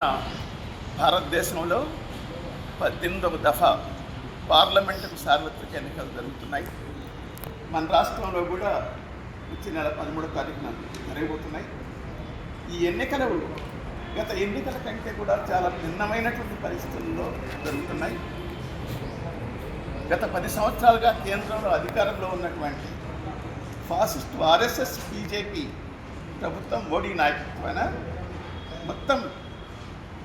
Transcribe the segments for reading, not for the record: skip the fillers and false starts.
భారతదేశంలో 18వ దఫా పార్లమెంటుకు సార్వత్రిక ఎన్నికలు జరుగుతున్నాయి. మన రాష్ట్రంలో కూడా వచ్చే నెల 13వ తారీఖున జరగబోతున్నాయి. ఈ ఎన్నికలు గత ఎన్నికల కంటే కూడా చాలా భిన్నమైనటువంటి పరిస్థితుల్లో జరుగుతున్నాయి. గత 10 సంవత్సరాలుగా కేంద్రంలో అధికారంలో ఉన్నటువంటి ఫాసిస్ట్ ఆర్ఎస్ఎస్ బీజేపీ ప్రభుత్వం మోడీ నాయకత్వాన మొత్తం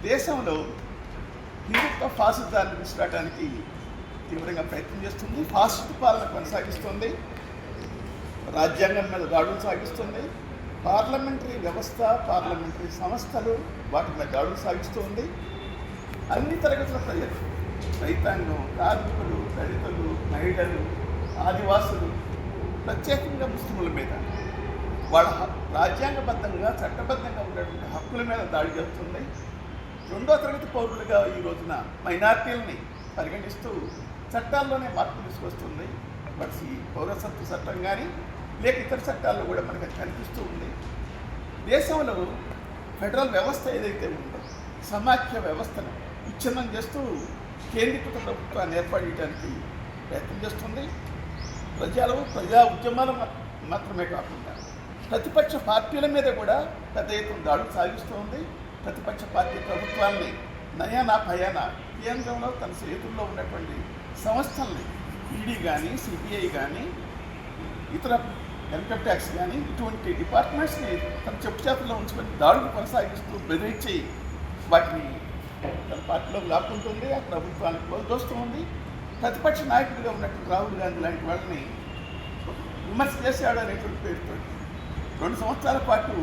దేశంలో హిందుత్వ ఫాసిజాన్ని తీసుకురావడానికి తీవ్రంగా ప్రయత్నం చేస్తుంది. ఫాసిస్ట్ పాలన కొనసాగిస్తుంది, రాజ్యాంగం మీద దాడులు సాగిస్తుంది, పార్లమెంటరీ వ్యవస్థ, పార్లమెంటరీ సంస్థలు వాటి మీద దాడులు సాగిస్తుంది. అన్ని తరగతుల ప్రజలు, రైతాంగం, కార్మికులు, దళితులు, మహిళలు, ఆదివాసులు, ప్రత్యేకంగా ముస్లింల మీద వాళ్ళ రాజ్యాంగబద్ధంగా చట్టబద్ధంగా ఉన్నటువంటి హక్కుల మీద దాడి చేస్తుంది. 2వ తరగతి పౌరులుగా ఈ రోజున మైనార్టీలని పరిగణిస్తూ చట్టాల్లోనే మార్పు తీసుకొస్తుంది. బట్ ఈ పౌరసత్వ చట్టం కానీ లేక ఇతర చట్టాల్లో కూడా మనకు కనిపిస్తూ ఉంది. దేశంలో ఫెడరల్ వ్యవస్థ ఏదైతే ఉందో సమాఖ్య వ్యవస్థను విచ్ఛిన్నం చేస్తూ కేంద్రీకృత ప్రభుత్వాన్ని ఏర్పాటు చేయడానికి ప్రయత్నం చేస్తుంది. ప్రజా ఉద్యమాలు మాత్రమే కాకుండా ప్రతిపక్ష పార్టీల మీద కూడా పెద్ద ఎత్తున దాడులు సాగిస్తూ ఉంది. ప్రతిపక్ష పార్టీ ప్రభుత్వాన్ని నయానా భయానా కేంద్రంలో తన చేతుల్లో ఉన్నటువంటి సంస్థల్ని ఈడీ కానీ, సిబిఐ కానీ, ఇతర ఇన్కమ్ ట్యాక్స్ కానీ ఇటువంటి డిపార్ట్మెంట్స్ని తన చెప్పు చేతుల్లో ఉంచుకొని దాడులు కొనసాగిస్తూ బెదిరించి వాటిని తన పార్టీలోకి లాక్కుంటుంది. ఆ ప్రభుత్వాన్ని కోల్దోస్తూ ఉంది. ప్రతిపక్ష నాయకుడిగా ఉన్నటువంటి రాహుల్ గాంధీ లాంటి వాళ్ళని విమర్శ చేశాడు అనేటువంటి పేరుతో 2 సంవత్సరాల పాటు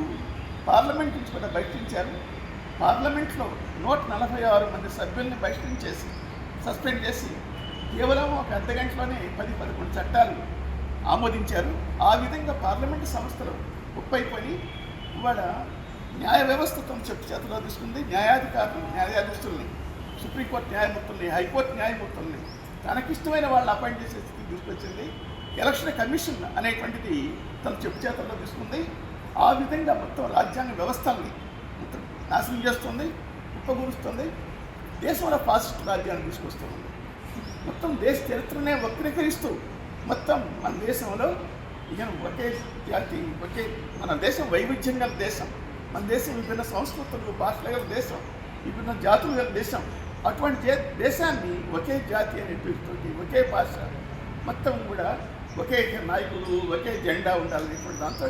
పార్లమెంట్ నుంచి కూడా బహిష్కరించారు. పార్లమెంట్లో 146 మంది సభ్యుల్ని బహిష్కరించేసి సస్పెండ్ చేసి కేవలం ఒక అర్ధగంటలోనే 10-11 చట్టాలు ఆమోదించారు. ఆ విధంగా పార్లమెంటు సంస్థలు ఉప్పైపోయి ఇవాళ న్యాయ వ్యవస్థతో చెప్పు చేతిలో తీసుకుంది. న్యాయాధీశుల్ని, సుప్రీంకోర్టు న్యాయమూర్తుల్ని, హైకోర్టు న్యాయమూర్తుల్ని తనకిష్టమైన వాళ్ళని అపాయింట్ చేసే స్థితికి తీసుకొచ్చింది. ఎలక్షన్ కమిషన్ అనేటువంటిది తన చెప్పు చేతుల్లో తీసుకుంది. ఆ విధంగా మొత్తం రాజ్యాంగ వ్యవస్థల్ని మొత్తం నాశనం చేస్తుంది, కుప్పగూరుస్తుంది. దేశంలో ఫాసిస్ట్ రాజ్యాన్ని తీసుకొస్తుంది. మొత్తం దేశ చరిత్రనే వక్రీకరిస్తూ మొత్తం మన దేశంలో ఇక ఒకే జాతి, మన దేశం వైవిధ్యం గల దేశం, మన దేశం విభిన్న సంస్కృతులు, భాషల గల దేశం, విభిన్న జాతులు గల దేశం. అటువంటి దేశాన్ని ఒకే జాతి అనే పేరుతోటి, ఒకే భాష, మొత్తం కూడా ఒకే నాయకుడు, ఒకే జెండా ఉండాలనేటువంటి దాంతో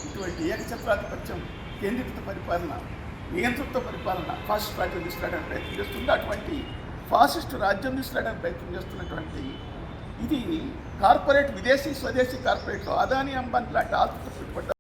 ఇటువంటి ఏకఛత్రాధిపత్యం, కేంద్రీకృత పరిపాలన, నియంతృత్వ పరిపాలన ఫాసిస్ట్ రాజ్యం తీసుకురావడానికి ప్రయత్నం చేస్తుంది. అటువంటి ఫాసిస్ట్ రాజ్యం తీసుకురావడానికి ప్రయత్నం చేస్తున్నటువంటి ఇది కార్పొరేట్, విదేశీ స్వదేశీ కార్పొరేట్లో అదానీ, అంబానీ లాంటి ఆర్థిక పెట్టుబడిదారులు